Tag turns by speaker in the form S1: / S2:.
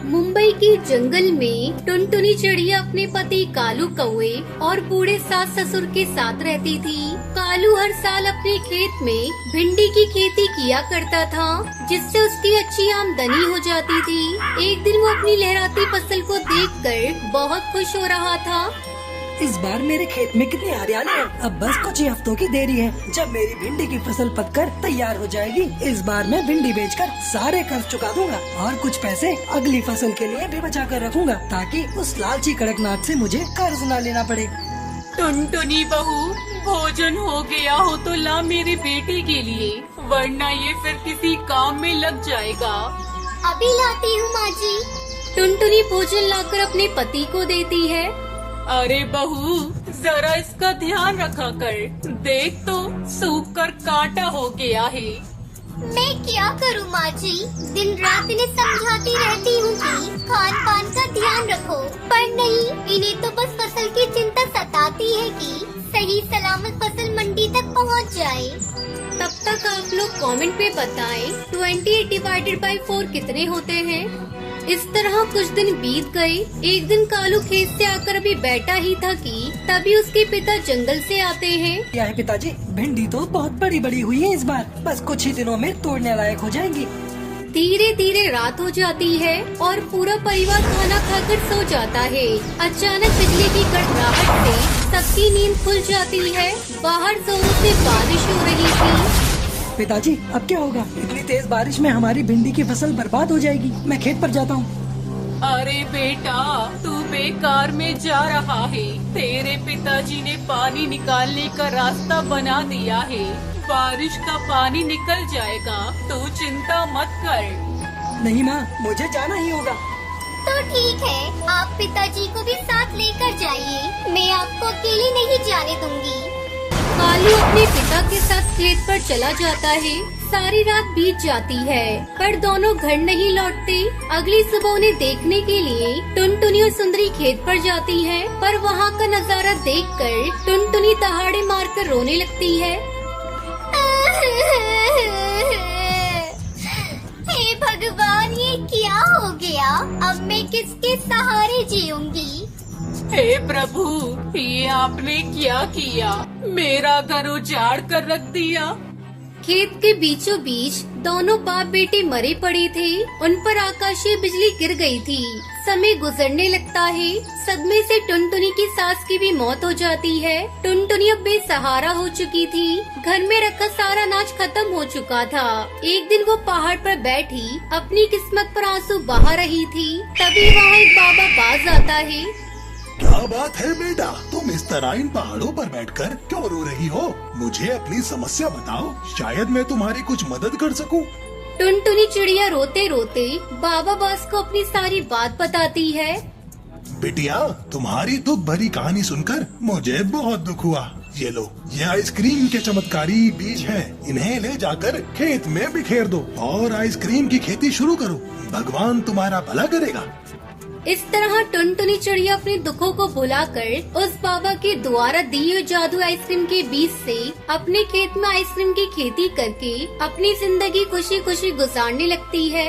S1: मुंबई के जंगल में टुनटुनी चिड़िया अपने पति कालू कौवे और बूढ़े सास ससुर के साथ रहती थी। कालू हर साल अपने खेत में भिंडी की खेती किया करता था, जिससे उसकी अच्छी आमदनी हो जाती थी। एक दिन वो अपनी लहराती फसल को देखकर बहुत खुश हो रहा था।
S2: इस बार मेरे खेत में कितनी हरियाली है। अब बस कुछ ही हफ्तों की देरी है जब मेरी भिंडी की फसल पककर तैयार हो जाएगी। इस बार मैं भिंडी बेचकर सारे कर्ज चुका दूंगा और कुछ पैसे अगली फसल के लिए भी बचा कर रखूंगा, ताकि उस लालची कड़कनाथ से मुझे कर्ज न लेना पड़े।
S3: टुनटुनी बहू, भोजन हो गया हो तो ला मेरी बेटी के लिए, वरना ये फिर किसी काम में लग जाएगा।
S1: अभी लाती हूँ माँ जी। टुनटुनी भोजन लाकर अपने पति को देती है।
S3: अरे बहू, जरा इसका ध्यान रखा कर, देख तो सूख कर कांटा हो गया है।
S1: मैं क्या करूँ माँ जी, दिन रात इन्हें समझाती रहती हूँ कि खान पान का ध्यान रखो, पर नहीं, इन्हें तो बस फसल की चिंता सताती है कि सही सलामत फसल मंडी तक पहुँच जाए। तब तक आप लोग कमेंट पे बताएं 20 डिवाइडेड बाई 4 कितने होते हैं। इस तरह कुछ दिन बीत गए। एक दिन कालू खेत से आकर अभी बैठा ही था कि तभी उसके पिता जंगल से आते हैं।
S2: क्या है पिताजी, भिंडी तो बहुत बड़ी बड़ी हुई है इस बार, बस कुछ ही दिनों में तोड़ने लायक हो जाएंगी।
S1: धीरे धीरे रात हो जाती है और पूरा परिवार खाना खाकर सो जाता है। अचानक बिजली की कड़कड़ाहट से सबकी नींद खुल जाती है। बाहर जोरों से बारिश हो रही थी।
S2: पिताजी, अब क्या होगा? इतनी तेज बारिश में हमारी भिंडी की फसल बर्बाद हो जाएगी। मैं खेत पर जाता हूँ।
S3: अरे बेटा, तू बेकार में जा रहा है। तेरे पिताजी ने पानी निकालने का रास्ता बना दिया है। बारिश का पानी निकल जाएगा, तू चिंता मत कर।
S2: नहीं माँ, मुझे जाना ही होगा।
S1: तो ठीक है, आप पिताजी को भी साथ लेकर जाइए, मैं आपको अकेले नहीं जाने दूंगी। कालू अपने पिता के साथ खेत पर चला जाता है। सारी रात बीत जाती है, पर दोनों घर नहीं लौटते। अगली सुबह उन्हें देखने के लिए टुनटुनी और सुंदरी खेत पर जाती हैं, पर वहाँ का नजारा देखकर टुनटुनी दहाड़े मारकर रोने लगती है। हे भगवान, ये क्या हो गया? अब मैं किसके सहारे जीऊंगी?
S3: हे प्रभु, ये आपने क्या किया? मेरा घर उजाड़ कर रख दिया।
S1: खेत के बीचों बीच दोनों बाप बेटे मरे पड़े थे। उन पर आकाशीय बिजली गिर गई थी। समय गुजरने लगता है। सदमे से टुनटुनी की सास की भी मौत हो जाती है। टुनटुनी अब बेसहारा हो चुकी थी। घर में रखा सारा अनाज खत्म हो चुका था। एक दिन वो पहाड़ पर बैठी अपनी किस्मत पर आंसू बहा रही थी। तभी वहाँ एक बाबा बाज आता है।
S4: क्या बात है बेटा, तुम इस तरह इन पहाड़ों पर बैठकर क्यों रो रही हो? मुझे अपनी समस्या बताओ, शायद मैं तुम्हारी कुछ मदद कर सकूं।
S1: टुनटुनी चिड़िया रोते रोते बाबा बास को अपनी सारी बात बताती है।
S4: बिटिया, तुम्हारी दुख भरी कहानी सुनकर मुझे बहुत दुख हुआ। ये लो, ये आइसक्रीम के चमत्कारी बीज हैं। इन्हें ले जाकर खेत में बिखेर दो और आइसक्रीम की खेती शुरू करो। भगवान तुम्हारा भला करेगा।
S1: इस तरह टुनटुनी चिड़िया अपने दुखों को भुलाकर उस बाबा के द्वारा दी हुई जादू आइसक्रीम के बीज से अपने खेत में आइसक्रीम की खेती करके अपनी जिंदगी खुशी खुशी गुजारने लगती है।